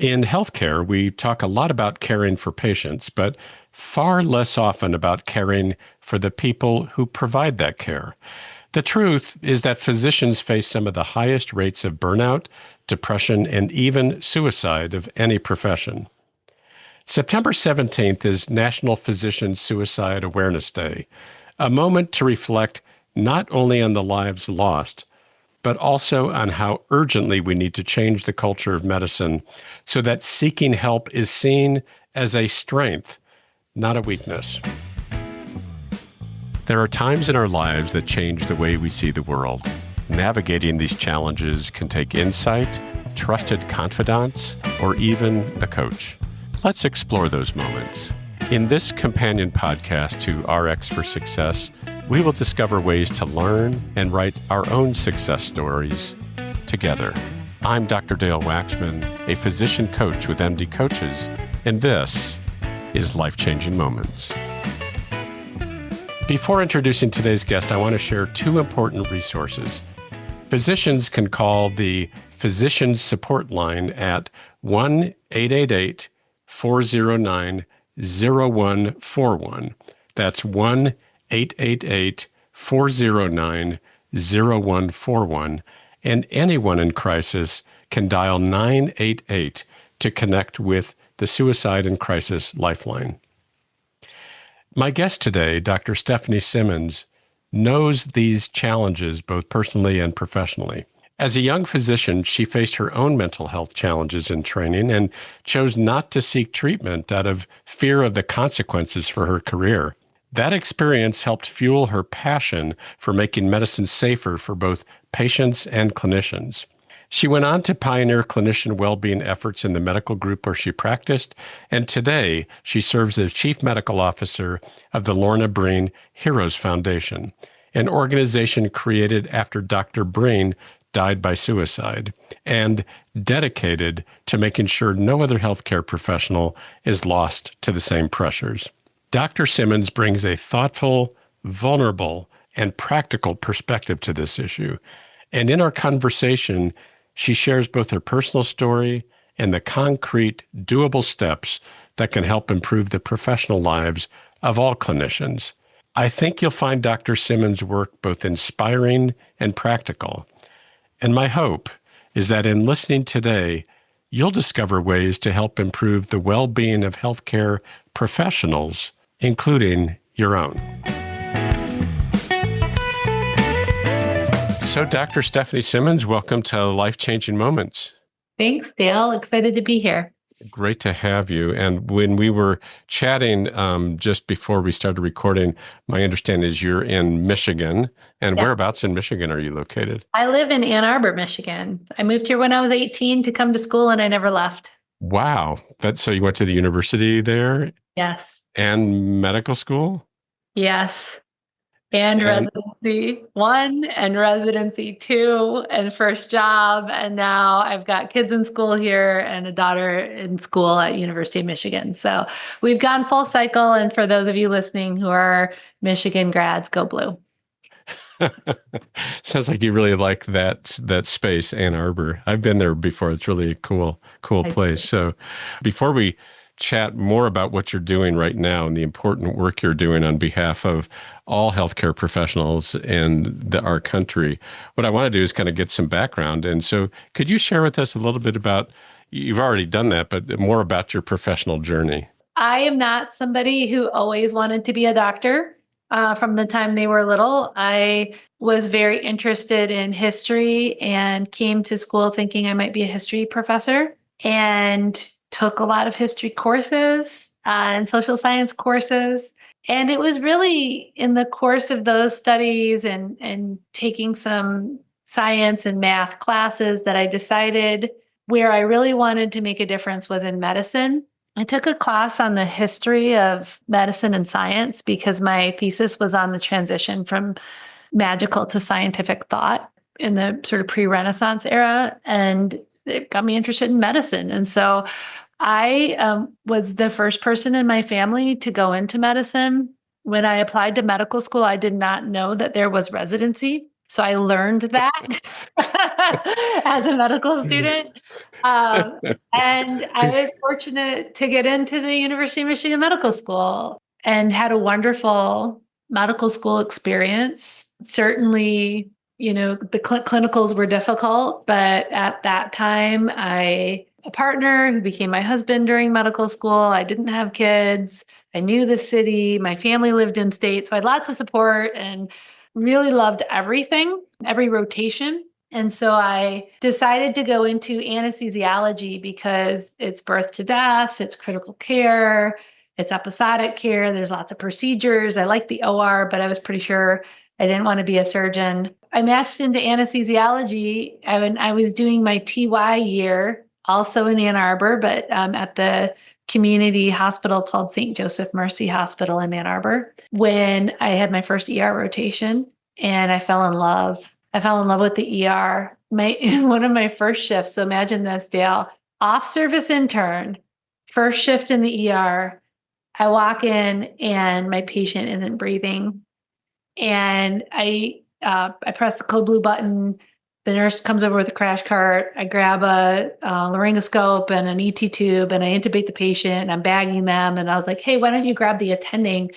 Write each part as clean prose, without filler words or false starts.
In healthcare, we talk a lot about caring for patients, but far less often about caring for the people who provide that care. The truth is that physicians face some of the highest rates of burnout, depression, and even suicide of any profession. September 17th is National Physician Suicide Awareness Day, a moment to reflect not only on the lives lost, but also on how urgently we need to change the culture of medicine so that seeking help is seen as a strength, not a weakness. There are times in our lives that change the way we see the world. Navigating these challenges can take insight, trusted confidants, or even a coach. Let's explore those moments. In this companion podcast to RX for Success, we will discover ways to learn and write our own success stories together. I'm Dr. Dale Waxman, a physician coach with MD Coaches, and this is Life-Changing Moments. Before introducing today's guest, I want to share two important resources. Physicians can call the Physician Support Line at 1-888-409-0141. That's 1-888-409-0141. And anyone in crisis can dial 988 to connect with the Suicide and Crisis Lifeline. My guest today, Dr. Stephanie Simmons, knows these challenges both personally and professionally. As a young physician, she faced her own mental health challenges in training and chose not to seek treatment out of fear of the consequences for her career. That experience helped fuel her passion for making medicine safer for both patients and clinicians. She went on to pioneer clinician well-being efforts in the medical group where she practiced, and today she serves as Chief Medical Officer of the Lorna Breen Heroes Foundation, an organization created after Dr. Breen died by suicide, and dedicated to making sure no other healthcare professional is lost to the same pressures. Dr. Simmons brings a thoughtful, vulnerable, and practical perspective to this issue. And in our conversation, she shares both her personal story and the concrete, doable steps that can help improve the professional lives of all clinicians. I think you'll find Dr. Simmons' work both inspiring and practical. And my hope is that in listening today, you'll discover ways to help improve the well-being of healthcare professionals, including your own. So, Dr. Stephanie Simmons, welcome to Life-Changing Moments. Thanks, Dale. Excited to be here. Great to have you. And when we were chatting just before we started recording, my understanding is you're in Michigan. And Yeah. Whereabouts in Michigan are you located? I live in Ann Arbor, Michigan. I moved here when I was 18 to come to school, and I never left. Wow. So you went to the university there? Yes. And medical school? Yes. And residency 1 and residency 2 and first job. And now I've got kids in school here and a daughter in school at University of Michigan. So we've gone full cycle. And for those of you listening who are Michigan grads, go blue. Sounds like you really like that space, Ann Arbor. I've been there before. It's really a cool place. So before we chat more about what you're doing right now and the important work you're doing on behalf of all healthcare professionals in our country, what I want to do is kind of get some background. And so could you share with us a little bit about, you've already done that, but more about your professional journey? I am not somebody who always wanted to be a doctor. From the time they were little, I was very interested in history and came to school thinking I might be a history professor and took a lot of history courses and social science courses. And it was really in the course of those studies and taking some science and math classes that I decided where I really wanted to make a difference was in medicine. I took a class on the history of medicine and science because my thesis was on the transition from magical to scientific thought in the sort of pre-Renaissance era. And it got me interested in medicine. And so I was the first person in my family to go into medicine. When I applied to medical school, I did not know that there was residency. So I learned that as a medical student. And I was fortunate to get into the University of Michigan Medical School and had a wonderful medical school experience. Certainly, the clinicals were difficult, but at that time, a partner who became my husband during medical school. I didn't have kids. I knew the city. My family lived in state. So I had lots of support and really loved everything, every rotation. And so I decided to go into anesthesiology because it's birth to death, it's critical care, it's episodic care. There's lots of procedures. I like the OR, but I was pretty sure I didn't want to be a surgeon. I matched into anesthesiology. I was doing my TY year, also in Ann Arbor, but at the community hospital called St. Joseph Mercy Hospital in Ann Arbor, when I had my first ER rotation, and I fell in love. I fell in love with the ER. One of my first shifts, so imagine this, Dale, off-service intern, first shift in the ER. I walk in and my patient isn't breathing. And I press the code blue button. The nurse comes over with a crash cart. I grab a laryngoscope and an ET tube, and I intubate the patient, and I'm bagging them. And I was like, hey, why don't you grab the attending?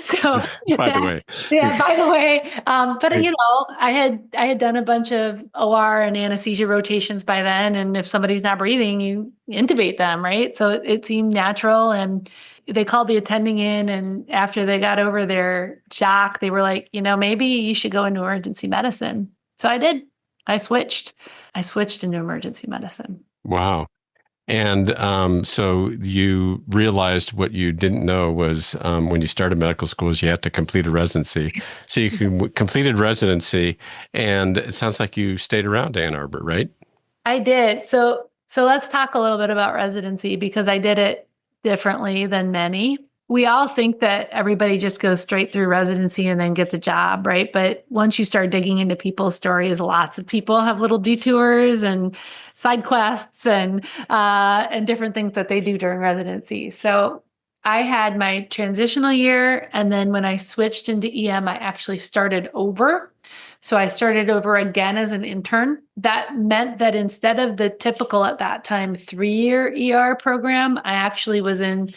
So By the way. Yeah, by the way. But I had done a bunch of OR and anesthesia rotations by then. And if somebody's not breathing, you intubate them, right? So it seemed natural. And they called the attending in, and after they got over their shock, they were like, maybe you should go into emergency medicine. So I did. I switched into emergency medicine. Wow. And so you realized what you didn't know was when you started medical school is you had to complete a residency. So you completed residency, and it sounds like you stayed around Ann Arbor, right? I did. So let's talk a little bit about residency, because I did it differently than many. We all think that everybody just goes straight through residency and then gets a job, right? But once you start digging into people's stories, lots of people have little detours and side quests and different things that they do during residency. So I had my transitional year, and then when I switched into EM, I actually started over. So I started over again as an intern. That meant that instead of the typical at that time 3-year ER program, I actually was in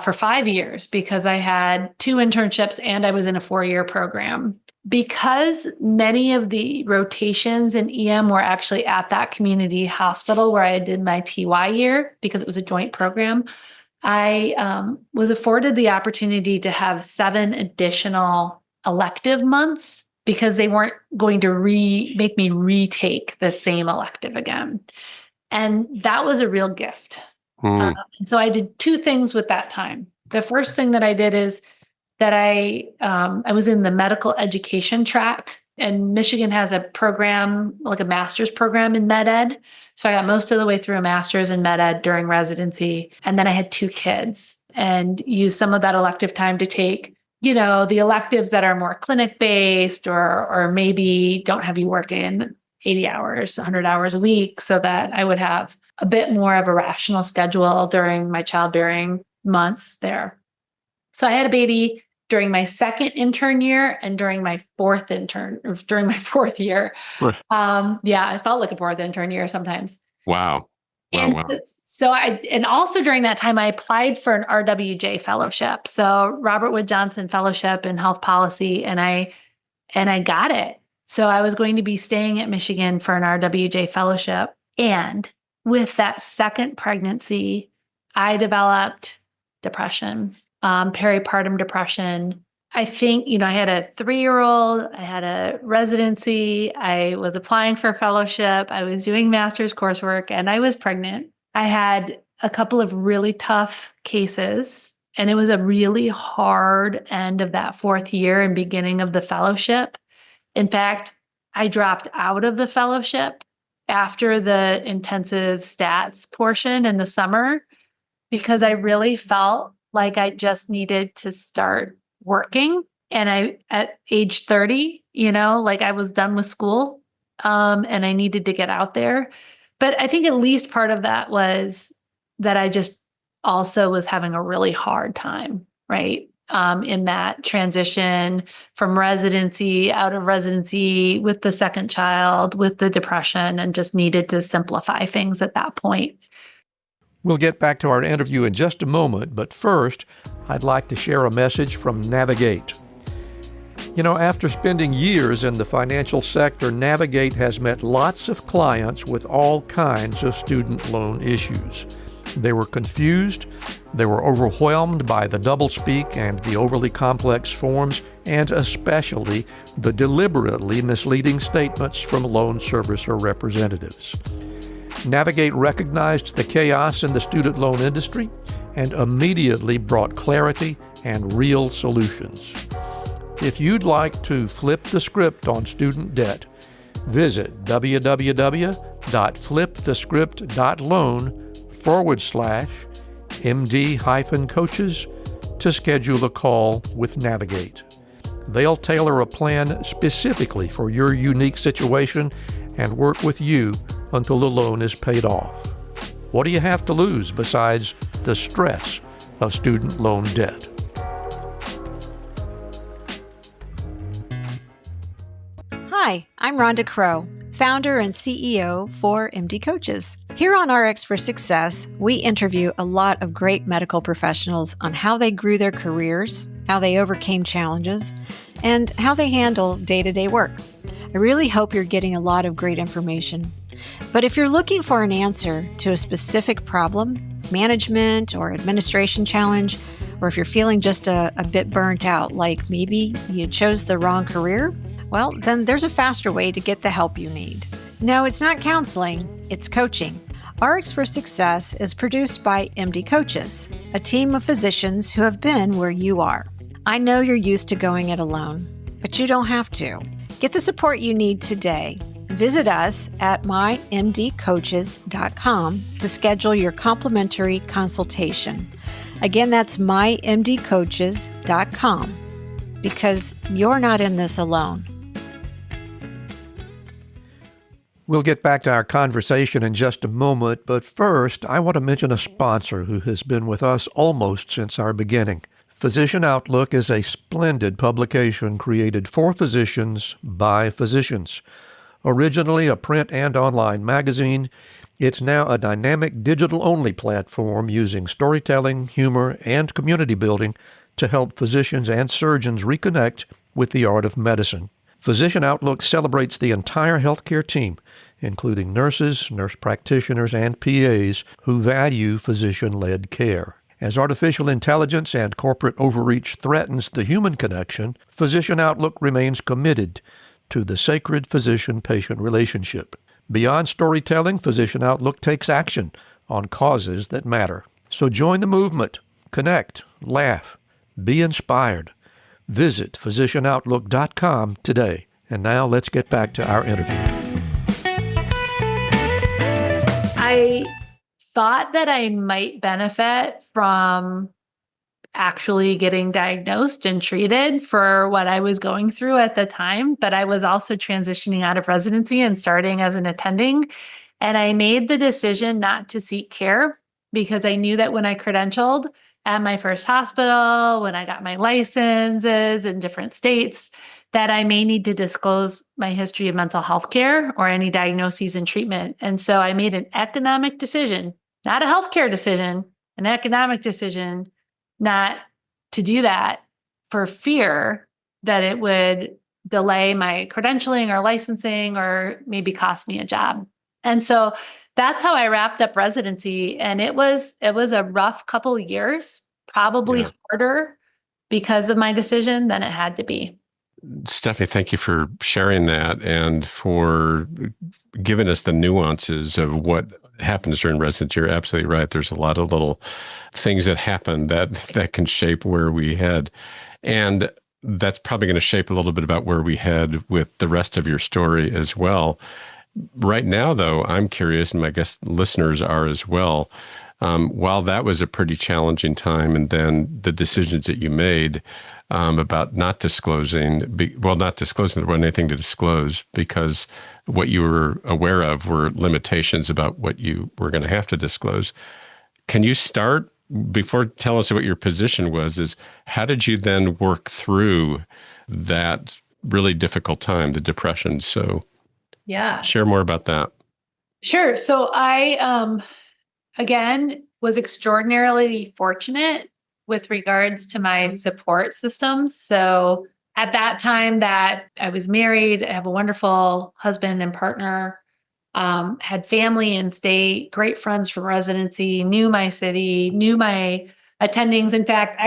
for 5 years, because I had 2 internships and I was in a 4-year program. Because many of the rotations in EM were actually at that community hospital where I did my TY year, because it was a joint program, I was afforded the opportunity to have 7 additional elective months, because they weren't going to make me retake the same elective again. And that was a real gift. And so I did 2 things with that time. The first thing that I did is that I was in the medical education track, and Michigan has a program, like a master's program in med ed. So I got most of the way through a master's in med ed during residency. And then I had 2 kids and used some of that elective time to take, the electives that are more clinic based, or maybe don't have you working 80 hours, 100 hours a week, so that I would have a bit more of a rational schedule during my childbearing months there. So I had a baby during my 2nd intern year and during my 4th year. Right. I felt like a 4th intern year sometimes. Wow. Wow. So and also during that time, I applied for an RWJ fellowship. So Robert Wood Johnson Fellowship in Health Policy, and I got it. So I was going to be staying at Michigan for an RWJ fellowship. And with that 2nd pregnancy, I developed depression, peripartum depression. I think, I had a 3-year-old, I had a residency, I was applying for a fellowship, I was doing master's coursework, and I was pregnant. I had a couple of really tough cases, and it was a really hard end of that 4th year and beginning of the fellowship. In fact, I dropped out of the fellowship after the intensive stats portion in the summer, because I really felt like I just needed to start working. And at age 30, like I was done with school, and I needed to get out there. But I think at least part of that was that I just also was having a really hard time, right? in that transition from residency, out of residency, with the second child, with the depression, and just needed to simplify things at that point. We'll get back to our interview in just a moment, but first, I'd like to share a message from Navigate. You know, after spending years in the financial sector, Navigate has met lots of clients with all kinds of student loan issues. They were confused, they were overwhelmed by the doublespeak and the overly complex forms, and especially the deliberately misleading statements from loan servicer representatives. Navigate recognized the chaos in the student loan industry and immediately brought clarity and real solutions. If you'd like to flip the script on student debt, visit www.flipthescript.loan/MD-coaches to schedule a call with Navigate. They'll tailor a plan specifically for your unique situation and work with you until the loan is paid off. What do you have to lose besides the stress of student loan debt? Hi, I'm Rhonda Crow, founder and CEO for MD Coaches. Here on RX for Success, we interview a lot of great medical professionals on how they grew their careers, how they overcame challenges, and how they handle day-to-day work. I really hope you're getting a lot of great information. But if you're looking for an answer to a specific problem, management or administration challenge, or if you're feeling just a bit burnt out, like maybe you chose the wrong career, well, then there's a faster way to get the help you need. No, it's not counseling, it's coaching. RX for Success is produced by MD Coaches, a team of physicians who have been where you are. I know you're used to going it alone, but you don't have to. Get the support you need today. Visit us at mymdcoaches.com to schedule your complimentary consultation. Again, that's mymdcoaches.com, because you're not in this alone. We'll get back to our conversation in just a moment, but first, I want to mention a sponsor who has been with us almost since our beginning. Physician Outlook is a splendid publication created for physicians by physicians. Originally a print and online magazine, it's now a dynamic digital-only platform using storytelling, humor, and community building to help physicians and surgeons reconnect with the art of medicine. Physician Outlook celebrates the entire healthcare team, including nurses, nurse practitioners, and PAs who value physician-led care. As artificial intelligence and corporate overreach threatens the human connection, Physician Outlook remains committed to the sacred physician-patient relationship. Beyond storytelling, Physician Outlook takes action on causes that matter. So join the movement, connect, laugh, be inspired. Visit physicianoutlook.com today. And now let's get back to our interview. I thought that I might benefit from actually getting diagnosed and treated for what I was going through at the time, but I was also transitioning out of residency and starting as an attending. And I made the decision not to seek care because I knew that when I credentialed at my first hospital, when I got my licenses in different states, that I may need to disclose my history of mental health care or any diagnoses and treatment. And so I made an economic decision, not a healthcare decision, an economic decision not to do that for fear that it would delay my credentialing or licensing or maybe cost me a job. And so that's how I wrapped up residency. And it was a rough couple of years, probably harder because of my decision than it had to be. Stephanie, thank you for sharing that and for giving us the nuances of what happens during residency. You're absolutely right. There's a lot of little things that happen that can shape where we head. And that's probably going to shape a little bit about where we head with the rest of your story as well. Right now, though, I'm curious, and I guess listeners are as well, while that was a pretty challenging time, and then the decisions that you made about not disclosing, there wasn't anything to disclose because what you were aware of were limitations about what you were going to have to disclose. Can you start before, tell us what your position was, is how did you then work through that really difficult time, the depression? So Yeah. share more about that. Sure. So I, again, was extraordinarily fortunate with regards to my support systems. So at that time that I was married, I have a wonderful husband and partner, had family in state, great friends from residency, knew my city, knew my attendings. In fact,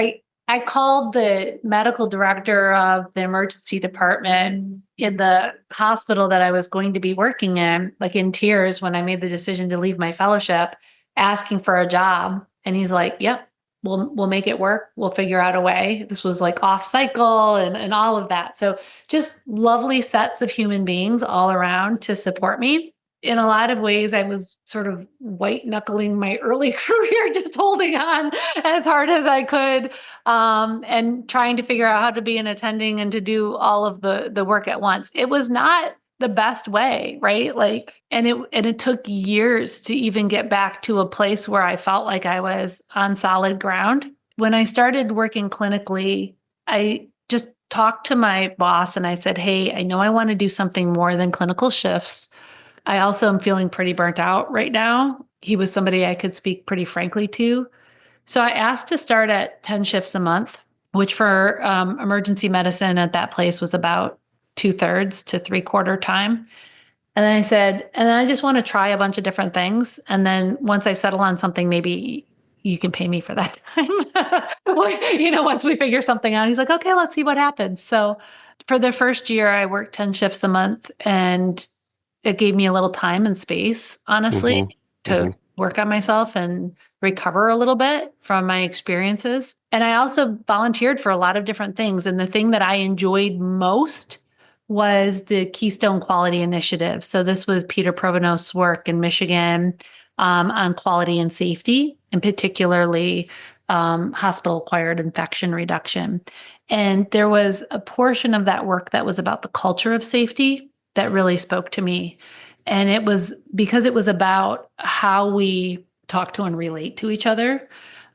I called the medical director of the emergency department in the hospital that I was going to be working in, like in tears when I made the decision to leave my fellowship, asking for a job. And he's like, yep, we'll make it work. We'll figure out a way. This was like off cycle and all of that. So just lovely sets of human beings all around to support me. In a lot of ways, I was sort of white knuckling my early career, just holding on as hard as I could, and trying to figure out how to be an attending and to do all of the work at once. It was not the best way, right? Like, and it took years to even get back to a place where I felt like I was on solid ground. When I started working clinically, I just talked to my boss and I said, hey, I know I want to do something more than clinical shifts. I also am feeling pretty burnt out right now. He was somebody I could speak pretty frankly to. So I asked to start at 10 shifts a month, which for emergency medicine at that place was about 2/3 to 3/4 time. And then I said, and then I just want to try a bunch of different things. And then once I settle on something, maybe you can pay me for that time. Once we figure something out. He's like, okay, let's see what happens. So for the first year, I worked 10 shifts a month, and it gave me a little time and space, honestly, to work on myself and recover a little bit from my experiences. And I also volunteered for a lot of different things. And the thing that I enjoyed most was the Keystone Quality Initiative. So this was Peter Provenost's work in Michigan on quality and safety, and particularly hospital-acquired infection reduction. And there was a portion of that work that was about the culture of safety that really spoke to me. And it was because it was about how we talk to and relate to each other.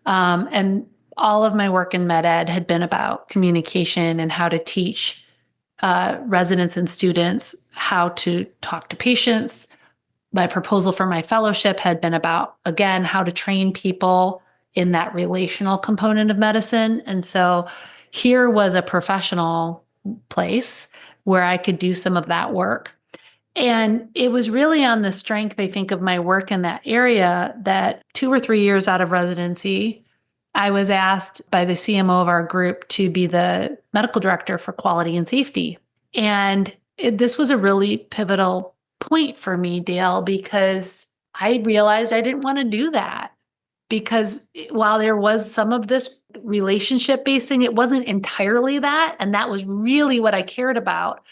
And all of my work in med ed had been about communication and how to teach residents and students how to talk to patients. My proposal for my fellowship had been about, again, how to train people in that relational component of medicine. And so here was a professional place where I could do some of that work. And it was really on the strength, I think, of my work in that area that 2 or 3 years out of residency, I was asked by the CMO of our group to be the medical director for quality and safety. And this was a really pivotal point for me, Dale, because I realized I didn't want to do that. Because while there was some of this relationship basing, it wasn't entirely that. And that was really what I cared about.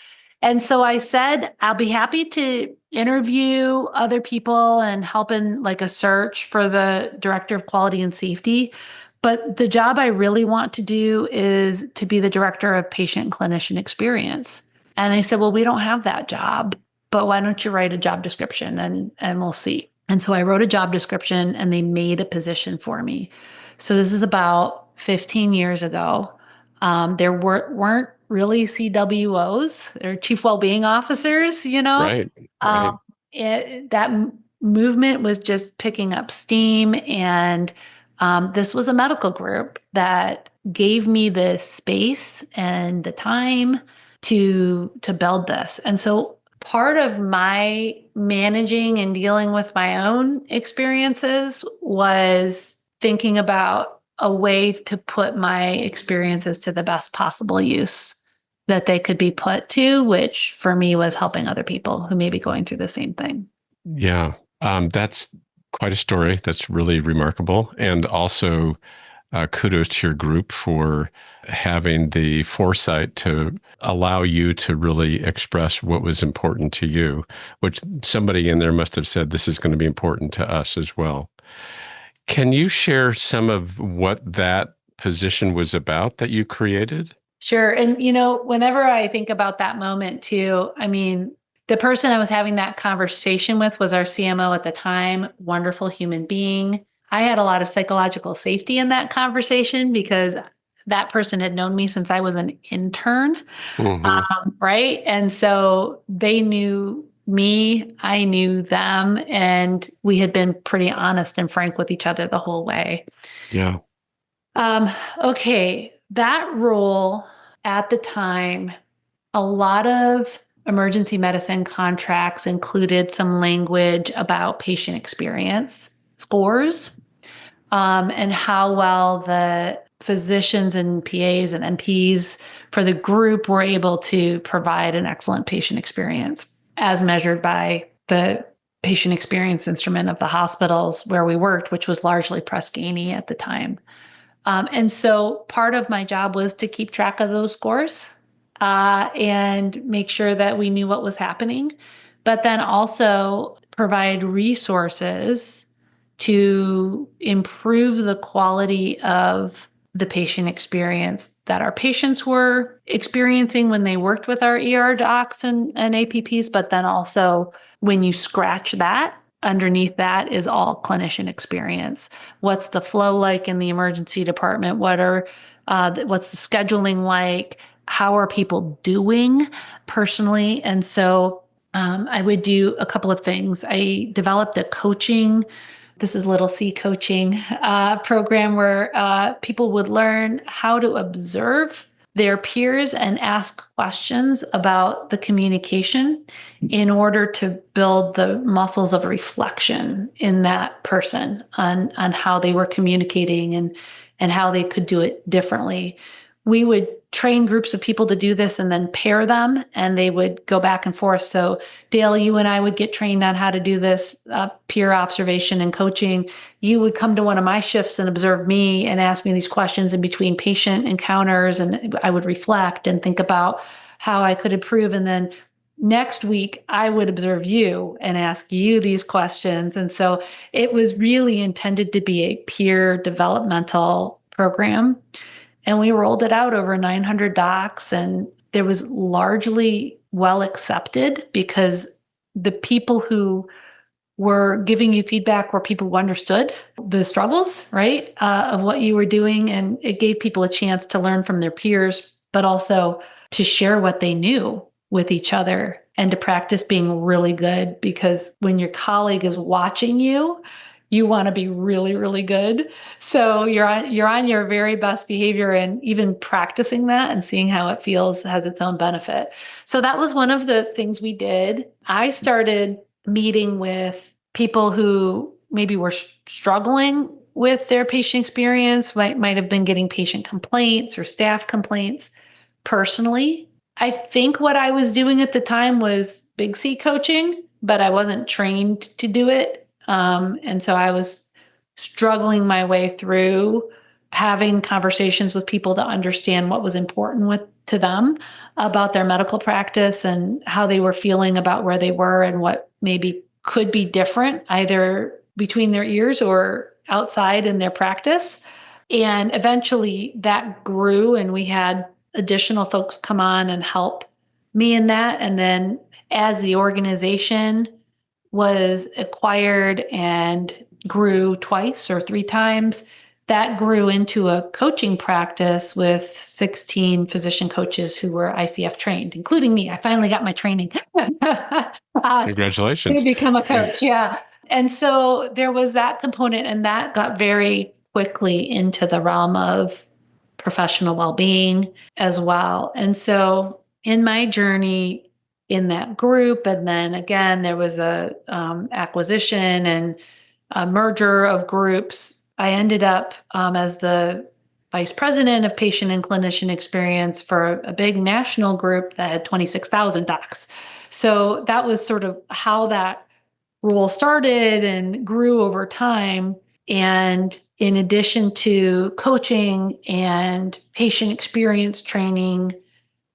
And so I said, I'll be happy to interview other people and help in like a search for the director of quality and safety. But the job I really want to do is to be the director of patient and clinician experience. And they said, well, we don't have that job, but why don't you write a job description and we'll see. And so I wrote a job description and they made a position for me. So this is about 15 years ago. There weren't really CWOs, they're chief well-being officers, Right. That movement was just picking up steam. And this was a medical group that gave me the space and the time to build this. And so part of my managing and dealing with my own experiences was thinking about a way to put my experiences to the best possible use that they could be put to, which for me was helping other people who may be going through the same thing. Yeah, that's quite a story. That's really remarkable. And also kudos to your group for having the foresight to allow you to really express what was important to you, which somebody in there must have said, this is going to be important to us as well. Can you share some of what that position was about that you created? Sure. And, whenever I think about that moment too, I mean, the person I was having that conversation with was our CMO at the time, wonderful human being. I had a lot of psychological safety in that conversation because that person had known me since I was an intern, right? And so they knew me, I knew them, and we had been pretty honest and frank with each other the whole way. Yeah. Okay, that role at the time, a lot of emergency medicine contracts included some language about patient experience scores, and how well the physicians and PAs and NPs for the group were able to provide an excellent patient experience as measured by the patient experience instrument of the hospitals where we worked, which was largely Press Ganey at the time. And so part of my job was to keep track of those scores and make sure that we knew what was happening, but then also provide resources to improve the quality of the patient experience that our patients were experiencing when they worked with our ER docs and APPs, but then also when you scratch that, underneath that is all clinician experience. What's the flow like in the emergency department? What's the scheduling like? How are people doing personally? And so I would do a couple of things. I developed a coaching, this is little C coaching program where people would learn how to observe their peers and ask questions about the communication in order to build the muscles of reflection in that person on how they were communicating and how they could do it differently. We would train groups of people to do this and then pair them, and they would go back and forth. So Dale, you and I would get trained on how to do this peer observation and coaching. You would come to one of my shifts and observe me and ask me these questions in between patient encounters, and I would reflect and think about how I could improve. And then next week, I would observe you and ask you these questions. And so it was really intended to be a peer developmental program. And we rolled it out over 900 docs, and there was largely well accepted because the people who were giving you feedback were people who understood the struggles, right, of what you were doing. And it gave people a chance to learn from their peers, but also to share what they knew with each other and to practice being really good, because when your colleague is watching you, you want to be really, really good. So you're on your very best behavior, and even practicing that and seeing how it feels has its own benefit. So that was one of the things we did. I started meeting with people who maybe were struggling with their patient experience, might have been getting patient complaints or staff complaints personally. I think what I was doing at the time was big C coaching, but I wasn't trained to do it. And so I was struggling my way through having conversations with people to understand what was important to them about their medical practice and how they were feeling about where they were and what maybe could be different either between their ears or outside in their practice. And eventually that grew, and we had additional folks come on and help me in that. And then as the organization was acquired and grew twice or three times, that grew into a coaching practice with 16 physician coaches who were ICF trained, including me. I finally got my training. Congratulations. To become a coach, yeah. And so there was that component, and that got very quickly into the realm of professional well-being as well. And so in my journey in that group, and then again, there was a acquisition and a merger of groups. I ended up as the vice president of patient and clinician experience for a big national group that had 26,000 docs. So that was sort of how that role started and grew over time. And in addition to coaching and patient experience training,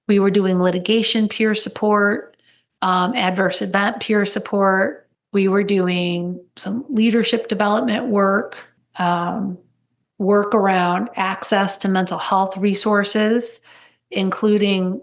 we were doing litigation peer support, adverse event peer support. We were doing some leadership development work, work around access to mental health resources, including,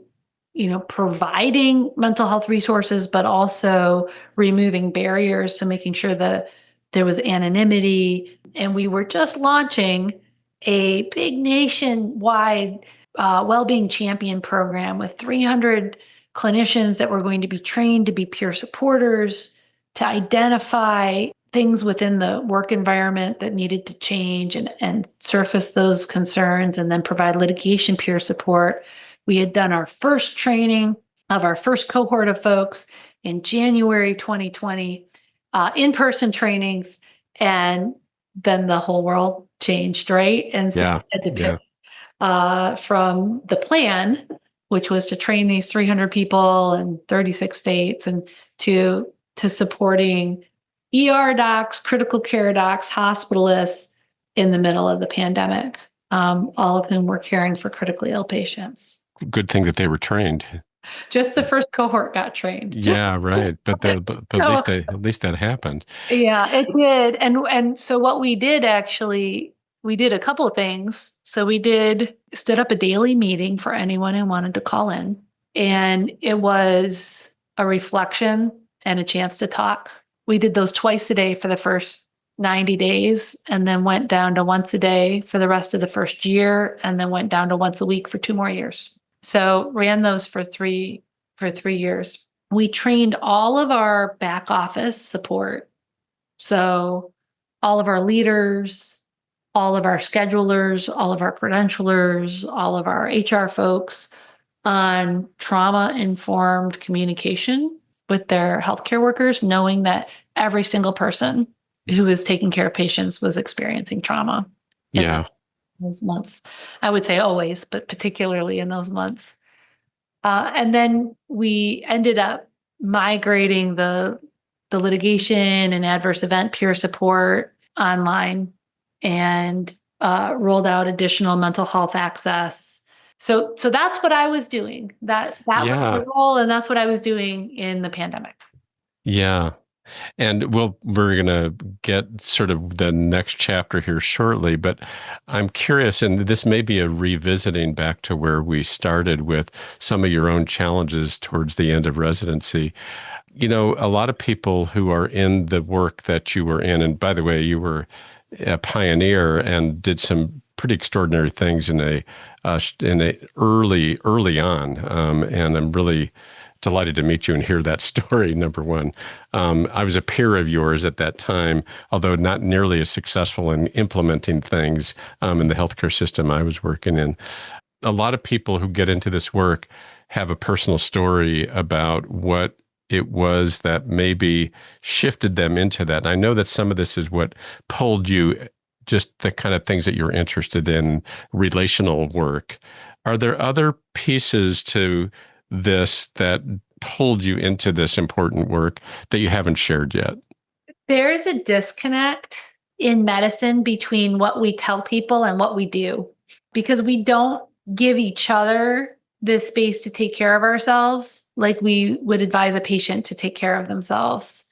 providing mental health resources, but also removing barriers. So making sure that there was anonymity, and we were just launching a big nationwide well-being champion program with 300 clinicians that were going to be trained to be peer supporters, to identify things within the work environment that needed to change and surface those concerns, and then provide litigation peer support. We had done our first training of our first cohort of folks in January 2020, in-person trainings, and then the whole world changed, right? And so we had to pivot from the plan, which was to train these 300 people in 36 states, and to supporting ER docs, critical care docs, hospitalists in the middle of the pandemic, all of whom were caring for critically ill patients. Good thing that they were trained. Just the first cohort got trained. Yeah, right. But at least that happened. Yeah, it did. And so what we did actually, we did a couple of things. So we stood up a daily meeting for anyone who wanted to call in. And it was a reflection and a chance to talk. We did those twice a day for the first 90 days, and then went down to once a day for the rest of the first year, and then went down to once a week for 2 more years. So ran those for three years. We trained all of our back office support. So all of our leaders, all of our schedulers, all of our credentialers, all of our HR folks on trauma-informed communication with their healthcare workers, knowing that every single person who is taking care of patients was experiencing trauma. Yeah. Those months. I would say always, but particularly in those months. And then we ended up migrating the litigation and adverse event peer support online, and rolled out additional mental health access. So that's what I was doing. That was the role, and that's what I was doing in the pandemic. Yeah. And we're going to get sort of the next chapter here shortly, but I'm curious, and this may be a revisiting back to where we started with some of your own challenges towards the end of residency. You know, a lot of people who are in the work that you were in, and by the way, you were a pioneer and did some pretty extraordinary things in a early on, and I'm really delighted to meet you and hear that story, number one. I was a peer of yours at that time, although not nearly as successful in implementing things in the healthcare system I was working in. A lot of people who get into this work have a personal story about what it was that maybe shifted them into that. And I know that some of this is what pulled you, just the kind of things that you're interested in, relational work. Are there other pieces to this that pulled you into this important work that you haven't shared yet? There's a disconnect in medicine between what we tell people and what we do, because we don't give each other the space to take care of ourselves like we would advise a patient to take care of themselves.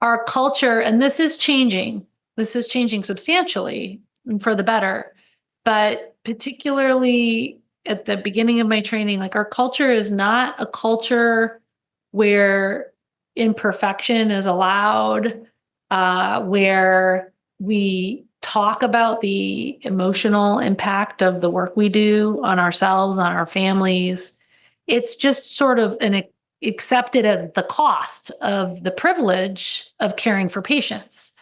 Our culture, and this is changing substantially and for the better, but particularly at the beginning of my training, like, our culture is not a culture where imperfection is allowed, where we talk about the emotional impact of the work we do on ourselves, on our families. It's just sort of accepted as the cost of the privilege of caring for patients.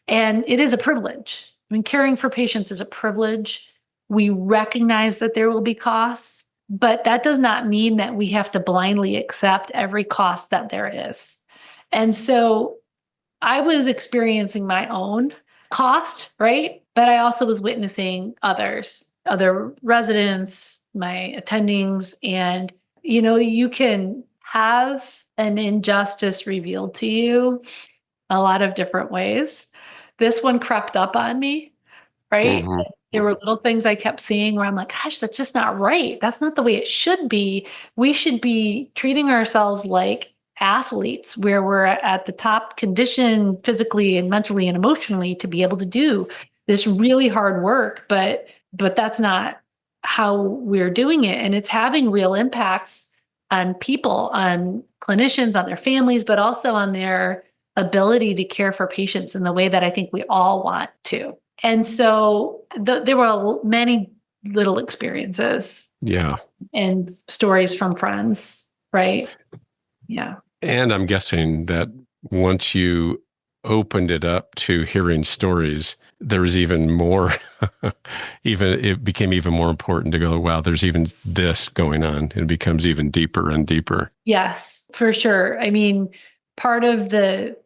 And it is a privilege. I mean, caring for patients is a privilege. We recognize that there will be costs, but that does not mean that we have to blindly accept every cost that there is. And so I was experiencing my own cost, right? But I also was witnessing other residents, my attendings, and, you know, you can have an injustice revealed to you a lot of different ways. This one crept up on me, right? Mm-hmm. There were little things I kept seeing where I'm like, gosh, that's just not right. That's not the way it should be. We should be treating ourselves like athletes, where we're at the top condition physically and mentally and emotionally to be able to do this really hard work. But that's not how we're doing it. And it's having real impacts on people, on clinicians, on their families, but also on their ability to care for patients in the way that I think we all want to. And so there were many little experiences. Yeah. And stories from friends, right? Yeah. And I'm guessing that once you opened it up to hearing stories, there was even more, it became even more important to go, wow, there's even this going on. It becomes even deeper and deeper. Yes, for sure. I mean, part of the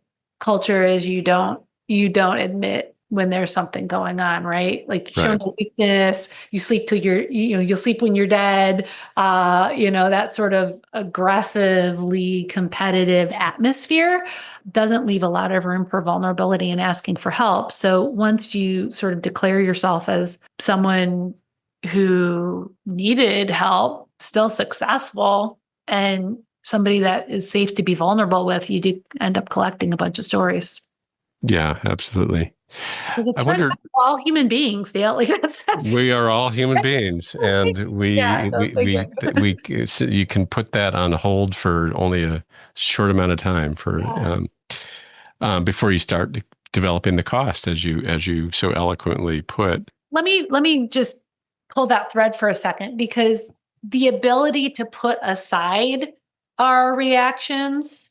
culture is you don't admit when there's something going on, right? Like show no weakness, you sleep till you'll sleep when you're dead, that sort of aggressively competitive atmosphere doesn't leave a lot of room for vulnerability and asking for help. So once you sort of declare yourself as someone who needed help, still successful, and somebody that is safe to be vulnerable with, you do end up collecting a bunch of stories. Yeah, absolutely. Because it turns out we're all human beings, Dale. Like that's we are all human beings, and you can put that on hold for only a short amount of time before you start developing the cost, as you so eloquently put. Let me just pull that thread for a second, because the ability to put aside our reactions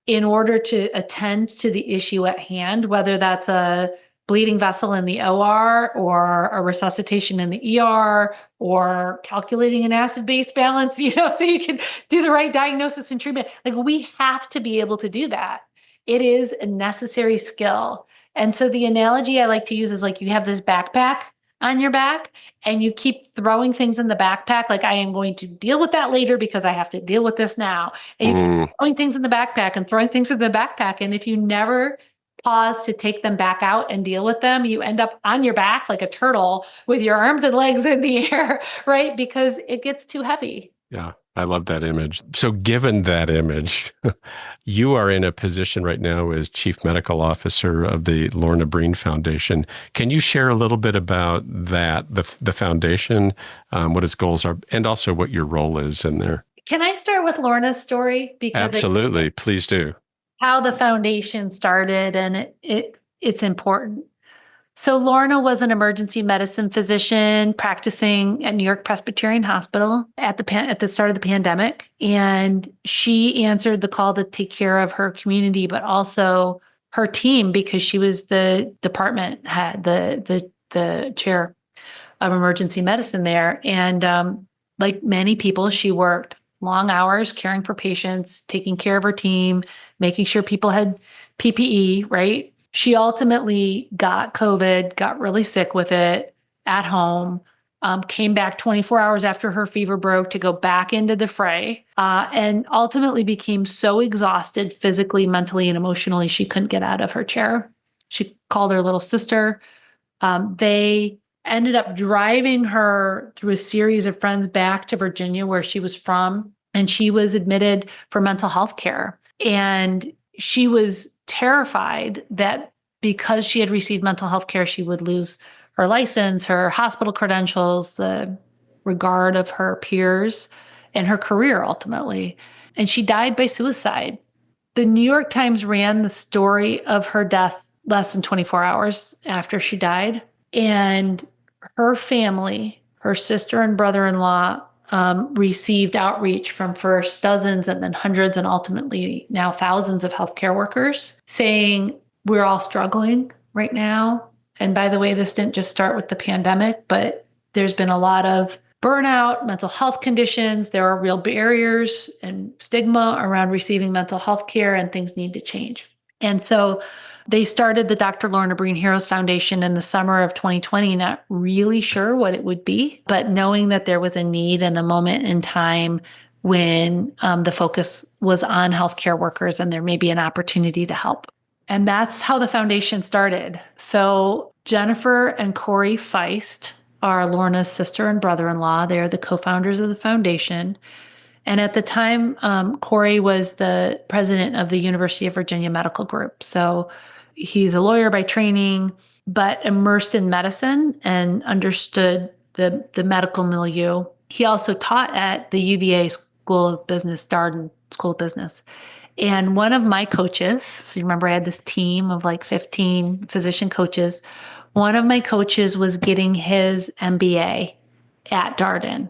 in order to attend to the issue at hand, whether that's a bleeding vessel in the OR or a resuscitation in the ER or calculating an acid-base balance, so you can do the right diagnosis and treatment. Like, we have to be able to do that. It is a necessary skill. And so the analogy I like to use is like you have this backpack on your back and you keep throwing things in the backpack. Like, I am going to deal with that later because I have to deal with this now. And you keep throwing things in the backpack and throwing things in the backpack. And if you never pause to take them back out and deal with them, you end up on your back like a turtle with your arms and legs in the air, right? Because it gets too heavy. Yeah, I love that image. So given that image, you are in a position right now as Chief Medical Officer of the Lorna Breen Foundation. Can you share a little bit about that, the foundation, what its goals are, and also what your role is in there? Can I start with Lorna's story? Because absolutely, please do. How the foundation started, and it's important. So Lorna was an emergency medicine physician practicing at New York Presbyterian Hospital at the start of the pandemic. And she answered the call to take care of her community, but also her team, because she was the department head, the chair of emergency medicine there. And like many people, she worked long hours caring for patients, taking care of her team, making sure people had PPE, right? She ultimately got COVID, got really sick with it at home, came back 24 hours after her fever broke to go back into the fray, and ultimately became so exhausted physically, mentally, and emotionally, she couldn't get out of her chair. She called her little sister. They ended up driving her through a series of friends back to Virginia, where she was from, and she was admitted for mental health care. And she was terrified that because she had received mental health care, she would lose her license, her hospital credentials, the regard of her peers, and her career ultimately. And she died by suicide. The New York Times ran the story of her death less than 24 hours after she died. And her family, her sister and brother-in-law, received outreach from first dozens and then hundreds and ultimately now thousands of healthcare workers saying, we're all struggling right now. And by the way, this didn't just start with the pandemic, but there's been a lot of burnout, mental health conditions. There are real barriers and stigma around receiving mental health care, and things need to change. And so they started the Dr. Lorna Breen Heroes Foundation in the summer of 2020, not really sure what it would be, but knowing that there was a need and a moment in time when the focus was on healthcare workers and there may be an opportunity to help. And that's how the foundation started. So Jennifer and Corey Feist are Lorna's sister and brother-in-law. They're the co-founders of the foundation. And at the time, Corey was the president of the University of Virginia Medical Group. So he's a lawyer by training, but immersed in medicine and understood the medical milieu. He also taught at the UVA School of Business, Darden School of Business. And one of my coaches, so you remember I had this team of like 15 physician coaches. One of my coaches was getting his MBA at Darden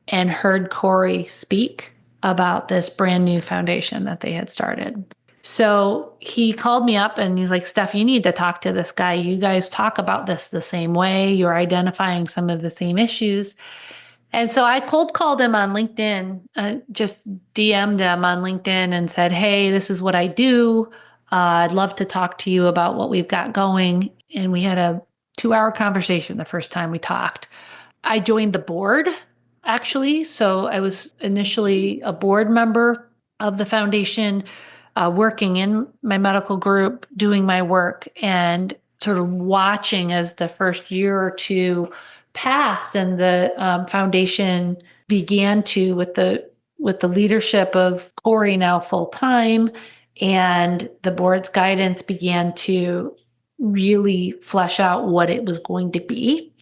and heard Corey speak about this brand new foundation that they had started. So he called me up and he's like, Steph, you need to talk to this guy. You guys talk about this the same way. You're identifying some of the same issues. And so I cold called him on LinkedIn, just DM'd him on LinkedIn and said, hey, this is what I do. I'd love to talk to you about what we've got going. And we had a 2-hour conversation the first time we talked. I joined the board, actually. So I was initially a board member of the foundation, working in my medical group, doing my work, and sort of watching as the first year or two passed and the foundation began to, with the leadership of Corey now full time, and the board's guidance began to really flesh out what it was going to be.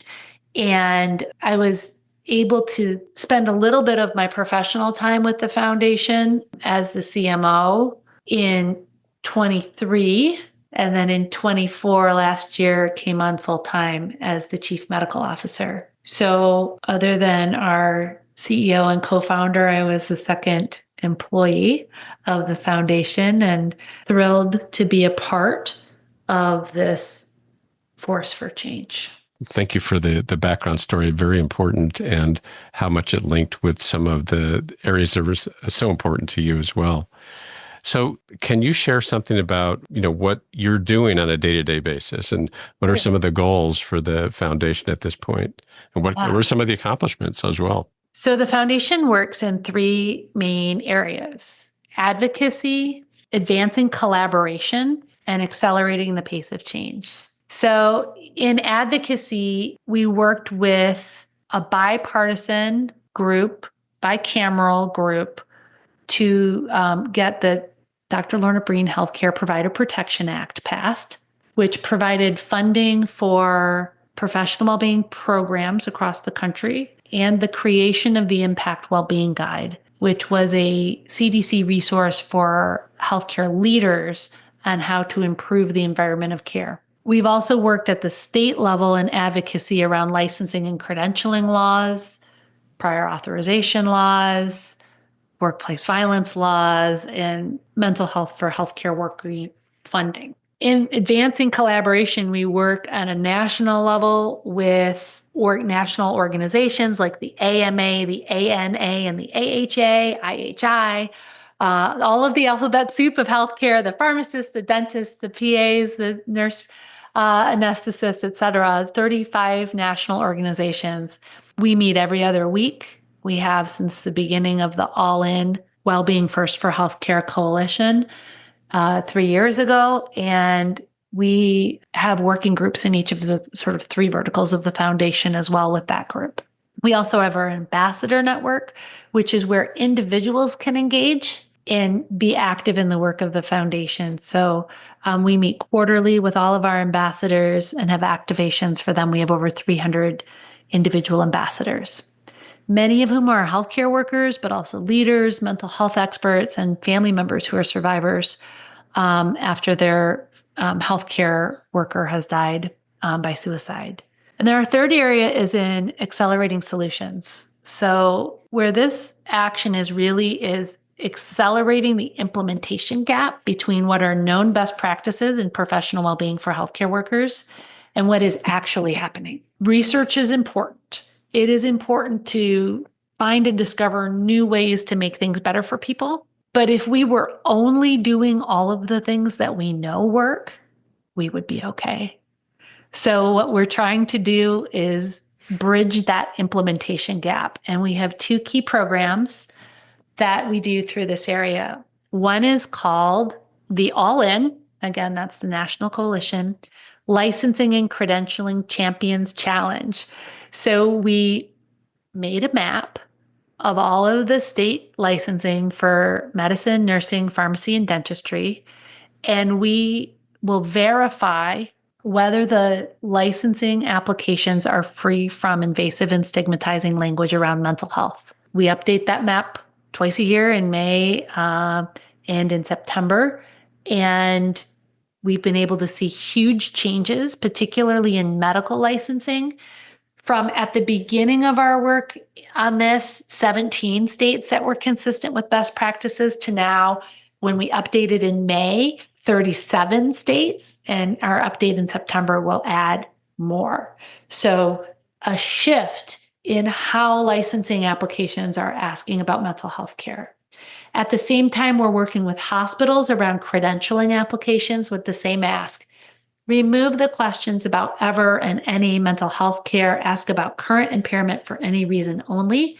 And I was able to spend a little bit of my professional time with the foundation as the CMO in 23. And then in 24, last year, came on full time as the chief medical officer. So other than our CEO and co-founder, I was the second employee of the foundation and thrilled to be a part of this force for change. Thank you for the background story. Very important, and how much it linked with some of the areas that were so important to you as well. So can you share something about, what you're doing on a day-to-day basis, and what are some of the goals for the foundation at this point? And what are some of the accomplishments as well? So the foundation works in 3 main areas: advocacy, advancing collaboration, and accelerating the pace of change. So in advocacy, we worked with a bipartisan group, bicameral group, to get the Dr. Lorna Breen Healthcare Provider Protection Act passed, which provided funding for professional well-being programs across the country, and the creation of the Impact Wellbeing Guide, which was a CDC resource for healthcare leaders on how to improve the environment of care. We've also worked at the state level in advocacy around licensing and credentialing laws, prior authorization laws, workplace violence laws, and mental health for healthcare worker funding. In advancing collaboration, we work on a national level with national organizations like the AMA, the ANA, and the AHA, IHI, all of the alphabet soup of healthcare, the pharmacists, the dentists, the PAs, the nurse anesthetists, et cetera, 35 national organizations. We meet every other week. We have since the beginning of the All-In Wellbeing First for Healthcare Coalition 3 years ago. And we have working groups in each of the sort of 3 verticals of the foundation as well with that group. We also have our ambassador network, which is where individuals can engage and be active in the work of the foundation. So we meet quarterly with all of our ambassadors and have activations for them. We have over 300 individual ambassadors, many of whom are healthcare workers, but also leaders, mental health experts, and family members who are survivors after their healthcare worker has died by suicide. And then our third area is in accelerating solutions. So where this action is accelerating the implementation gap between what are known best practices in professional well-being for healthcare workers and what is actually happening. Research is important. It is important to find and discover new ways to make things better for people. But if we were only doing all of the things that we know work, we would be okay. So what we're trying to do is bridge that implementation gap. And we have 2 key programs that we do through this area. One is called the All-In, again, that's the National Coalition, Licensing and Credentialing Champions Challenge. So we made a map of all of the state licensing for medicine, nursing, pharmacy, and dentistry, and we will verify whether the licensing applications are free from invasive and stigmatizing language around mental health. We update that map twice a year in May and and in September. And we've been able to see huge changes, particularly in medical licensing. From at the beginning of our work on this, 17 states that were consistent with best practices to now, when we updated in May, 37 states, and our update in September will add more. So a shift in how licensing applications are asking about mental health care. At the same time, we're working with hospitals around credentialing applications with the same ask. Remove the questions about ever and any mental health care, ask about current impairment for any reason only,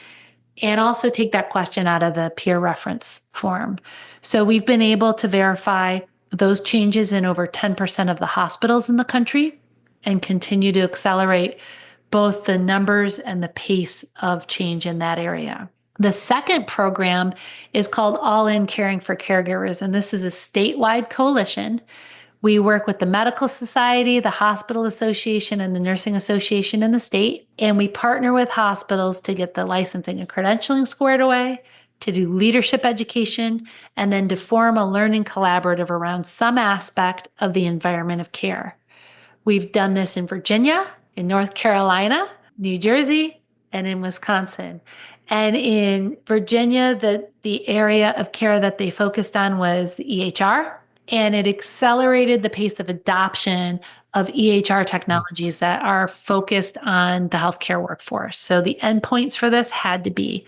and also take that question out of the peer reference form. So we've been able to verify those changes in over 10% of the hospitals in the country and continue to accelerate both the numbers and the pace of change in that area. The second program is called All In Caring for Caregivers, and this is a statewide coalition. We work with the Medical Society, the Hospital Association, and the Nursing Association in the state, and we partner with hospitals to get the licensing and credentialing squared away, to do leadership education, and then to form a learning collaborative around some aspect of the environment of care. We've done this in Virginia, in North Carolina, New Jersey, and in Wisconsin. And in Virginia, the area of care that they focused on was the EHR, and it accelerated the pace of adoption of EHR technologies that are focused on the healthcare workforce. So the endpoints for this had to be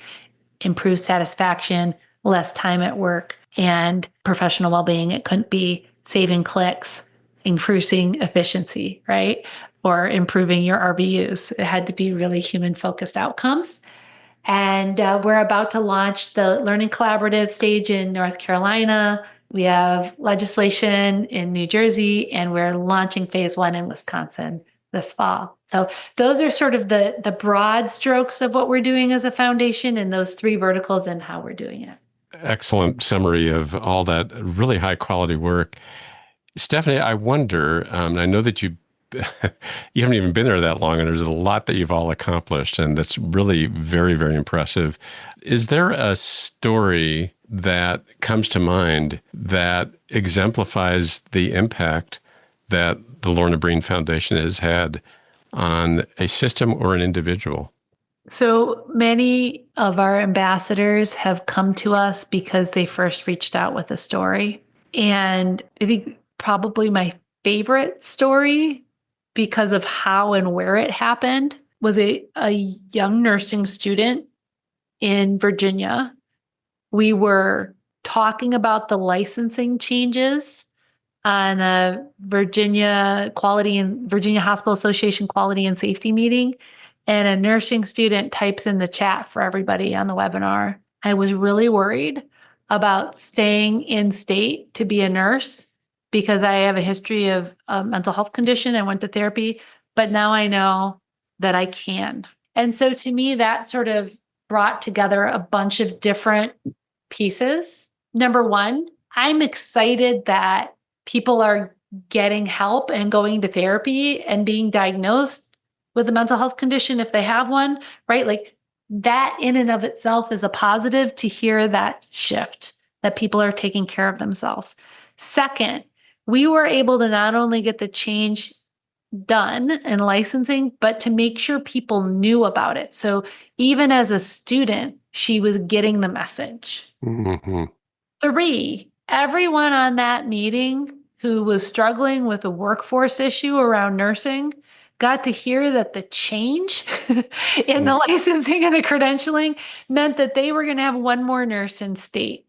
improved satisfaction, less time at work, and professional well-being. It couldn't be saving clicks, increasing efficiency, right? Or improving your RVUs. It had to be really human-focused outcomes. And we're about to launch the Learning Collaborative stage in North Carolina. We have legislation in New Jersey, and we're launching phase 1 in Wisconsin this fall. So those are sort of the broad strokes of what we're doing as a foundation, and those 3 verticals and how we're doing it. Excellent summary of all that really high quality work. Stephanie, I wonder, and I know that you haven't even been there that long, and there's a lot that you've all accomplished, and that's really very, very impressive. Is there a story that comes to mind that exemplifies the impact that the Lorna Breen Foundation has had on a system or an individual? So many of our ambassadors have come to us because they first reached out with a story. And I think probably my favorite story, because of how and where it happened, was a young nursing student in Virginia. We were talking about the licensing changes on a Virginia Hospital Association Quality and Safety meeting, and a nursing student types in the chat for everybody on the webinar, I was really worried about staying in state to be a nurse because I have a history of a mental health condition. I went to therapy, but now I know that I can. And so to me, that sort of brought together a bunch of different pieces. Number one, I'm excited that people are getting help and going to therapy and being diagnosed with a mental health condition if they have one, right? Like that in and of itself is a positive to hear that shift, that people are taking care of themselves. Second, we were able to not only get the change done in licensing, but to make sure people knew about it. So even as a student, she was getting the message. Mm-hmm. 3, everyone on that meeting who was struggling with a workforce issue around nursing got to hear that the change in the licensing and the credentialing meant that they were going to have one more nurse in state.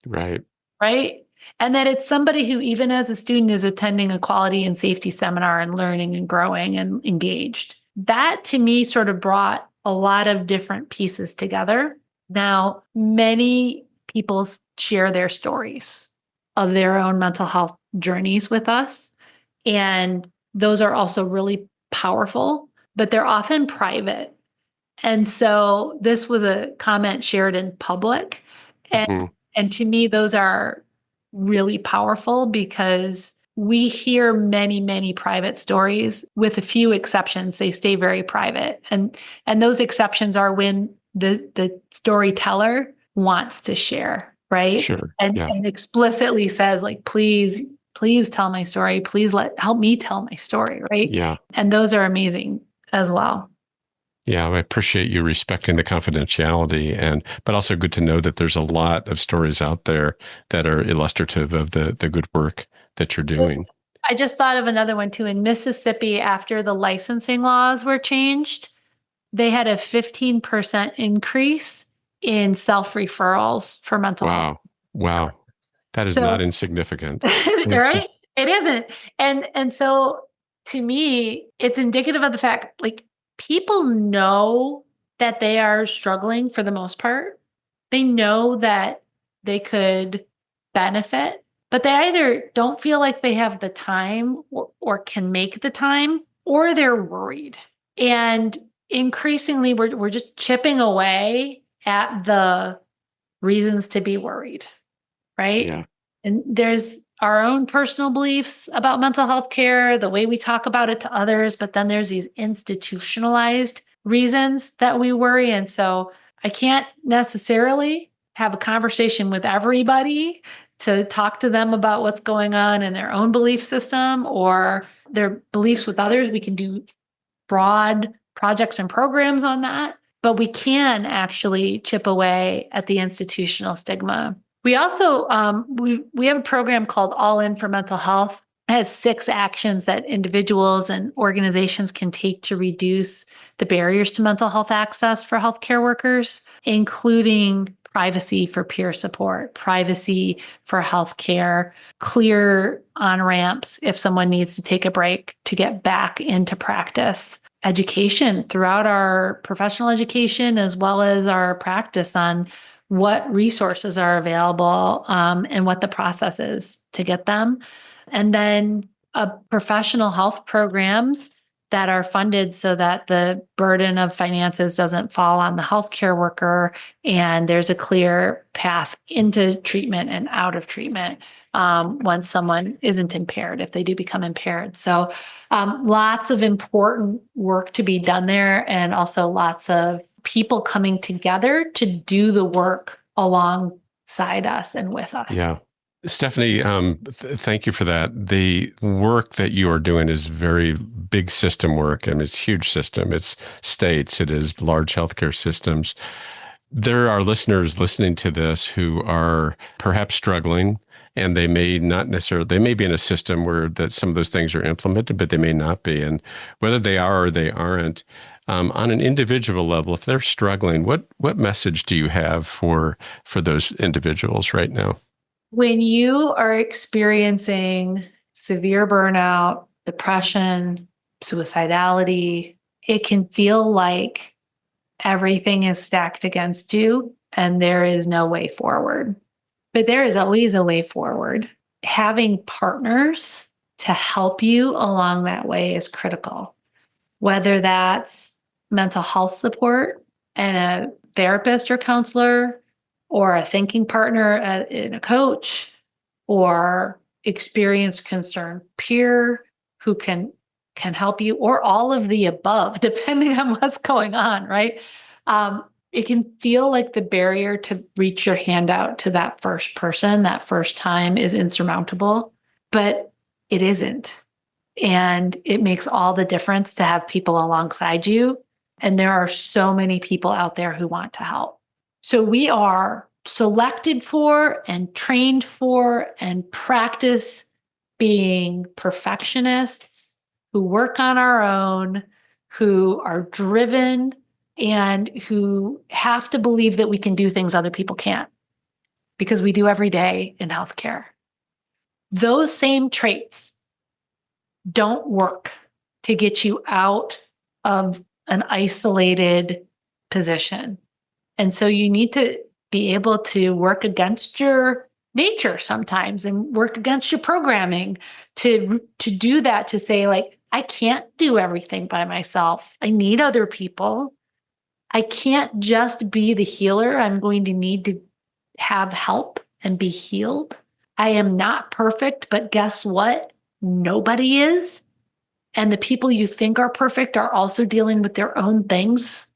Right. Right. And that it's somebody who, even as a student, is attending a quality and safety seminar and learning and growing and engaged. That to me sort of brought a lot of different pieces together. Now, many people share their stories of their own mental health journeys with us. And those are also really powerful, but they're often private. And so this was a comment shared in public. And to me, those are really powerful because we hear many, many private stories. With a few exceptions, they stay very private. And those exceptions are when the storyteller wants to share. right? Sure. And explicitly says like, please tell my story. Please help me tell my story, right? Yeah. And those are amazing as well. Yeah, I appreciate you respecting the confidentiality, but also good to know that there's a lot of stories out there that are illustrative of the good work that you're doing. I just thought of another one too. In Mississippi, after the licensing laws were changed, they had a 15% increase in self-referrals for mental health. Wow. That is not insignificant. Right? It isn't. And so to me, it's indicative of the fact, like, people know that they are struggling for the most part. They know that they could benefit, but they either don't feel like they have the time or can make the time, or they're worried. And increasingly, we're just chipping away at the reasons to be worried, right? Yeah. And there's our own personal beliefs about mental health care, the way we talk about it to others, but then there's these institutionalized reasons that we worry. And so I can't necessarily have a conversation with everybody to talk to them about what's going on in their own belief system or their beliefs with others. We can do broad projects and programs on that, but we can actually chip away at the institutional stigma. We also, we have a program called All In for Mental Health. It has 6 actions that individuals and organizations can take to reduce the barriers to mental health access for healthcare workers, including privacy for peer support, privacy for healthcare, clear on-ramps if someone needs to take a break to get back into practice, education throughout our professional education as well as our practice on what resources are available and what the process is to get them. And then professional health programs that are funded so that the burden of finances doesn't fall on the healthcare worker, and there's a clear path into treatment and out of treatment once someone isn't impaired, if they do become impaired. So lots of important work to be done there, and also lots of people coming together to do the work alongside us and with us. Yeah. Stephanie, thank you for that. The work that you are doing is very big system work, and it's huge system. It's states, it is large healthcare systems. There are listeners listening to this who are perhaps struggling, and they may not necessarily, they may be in a system where that some of those things are implemented, but they may not be. And whether they are or they aren't, on an individual level, if they're struggling, what message do you have for those individuals right now? When you are experiencing severe burnout, depression, suicidality, it can feel like everything is stacked against you and there is no way forward. But there is always a way forward. Having partners to help you along that way is critical, whether that's mental health support and a therapist or counselor, or a thinking partner in a coach, or experienced concerned peer who can help you, or all of the above, depending on what's going on, right? It can feel like the barrier to reach your hand out to that first person, that first time, is insurmountable, but it isn't. And it makes all the difference to have people alongside you. And there are so many people out there who want to help. So we are selected for and trained for and practice being perfectionists who work on our own, who are driven, and who have to believe that we can do things other people can't, because we do every day in healthcare. Those same traits don't work to get you out of an isolated position. And so you need to be able to work against your nature sometimes and work against your programming to do that, to say, like, I can't do everything by myself. I need other people. I can't just be the healer. I'm going to need to have help and be healed. I am not perfect, but guess what? Nobody is. And the people you think are perfect are also dealing with their own things.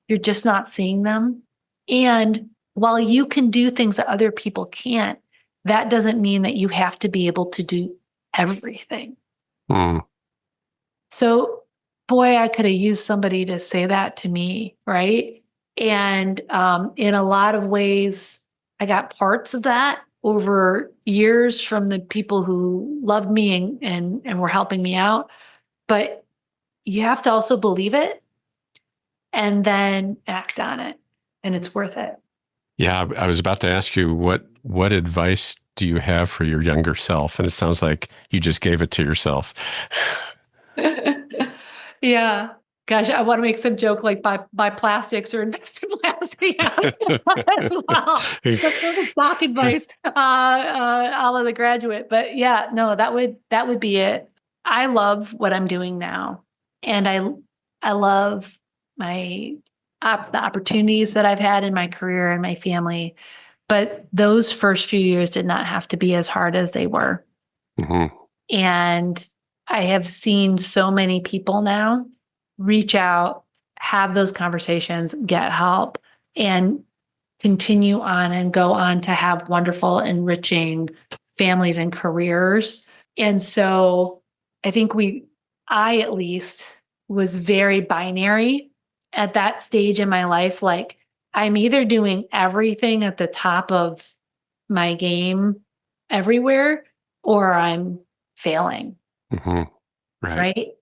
You're just not seeing them. And while you can do things that other people can't, that doesn't mean that you have to be able to do everything. So, boy, I could have used somebody to say that to me, right? And in a lot of ways, I got parts of that over years from the people who loved me and were helping me out. But you have to also believe it and then act on it, and it's worth it. Yeah, I was about to ask you what advice do you have for your younger self? And it sounds like you just gave it to yourself. Yeah. Gosh, I want to make some joke like buy plastics or invest in plastic as well. That's stock advice, a la The Graduate. But yeah, no, that would be it. I love what I'm doing now, and I love the opportunities that I've had in my career and my family. But those first few years did not have to be as hard as they were. Mm-hmm. And I have seen so many people now reach out, have those conversations, get help, and continue on and go on to have wonderful, enriching families and careers. And so I think I at least was very binary at that stage in my life. Like, I'm either doing everything at the top of my game everywhere, or I'm failing. Mm-hmm. Right.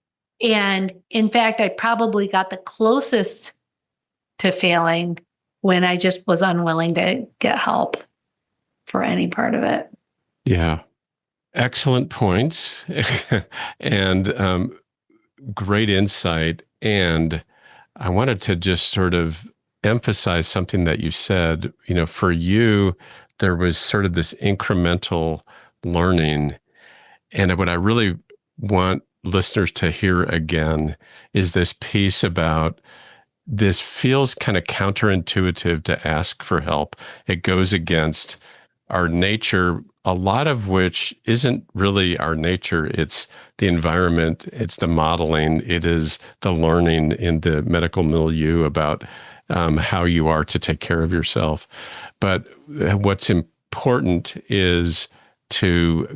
And in fact, I probably got the closest to failing when I just was unwilling to get help for any part of it. Yeah. Excellent points and great insight. And I wanted to just sort of emphasize something that you said. For you, there was sort of this incremental learning. And what I really want listeners to hear again is this piece about this feels kind of counterintuitive to ask for help. It goes against our nature, a lot of which isn't really our nature. It's the environment, it's the modeling, it is the learning in the medical milieu about how you are to take care of yourself. But what's important is to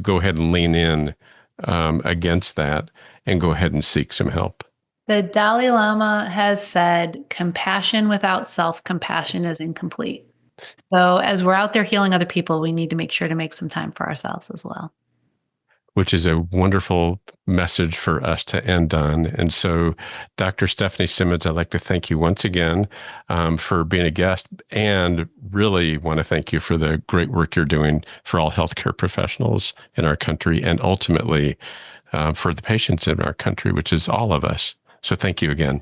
go ahead and lean in against that and go ahead and seek some help. The Dalai Lama has said, compassion without self-compassion is incomplete. So as we're out there healing other people, we need to make sure to make some time for ourselves as well. Which is a wonderful message for us to end on. And so, Dr. Stephanie Simmons, I'd like to thank you once again for being a guest, and really want to thank you for the great work you're doing for all healthcare professionals in our country, and ultimately for the patients in our country, which is all of us. So thank you again.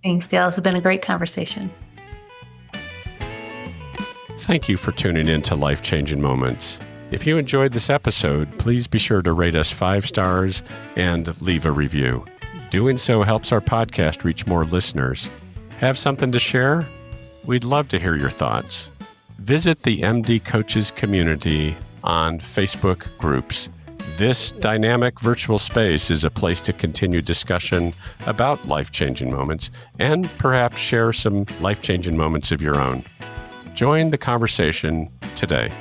Thanks, Dale. This has been a great conversation. Thank you for tuning in to Life Changing Moments. If you enjoyed this episode, please be sure to rate us 5 stars and leave a review. Doing so helps our podcast reach more listeners. Have something to share? We'd love to hear your thoughts. Visit the MD Coaches community on Facebook groups. This dynamic virtual space is a place to continue discussion about life-changing moments and perhaps share some life-changing moments of your own. Join the conversation today.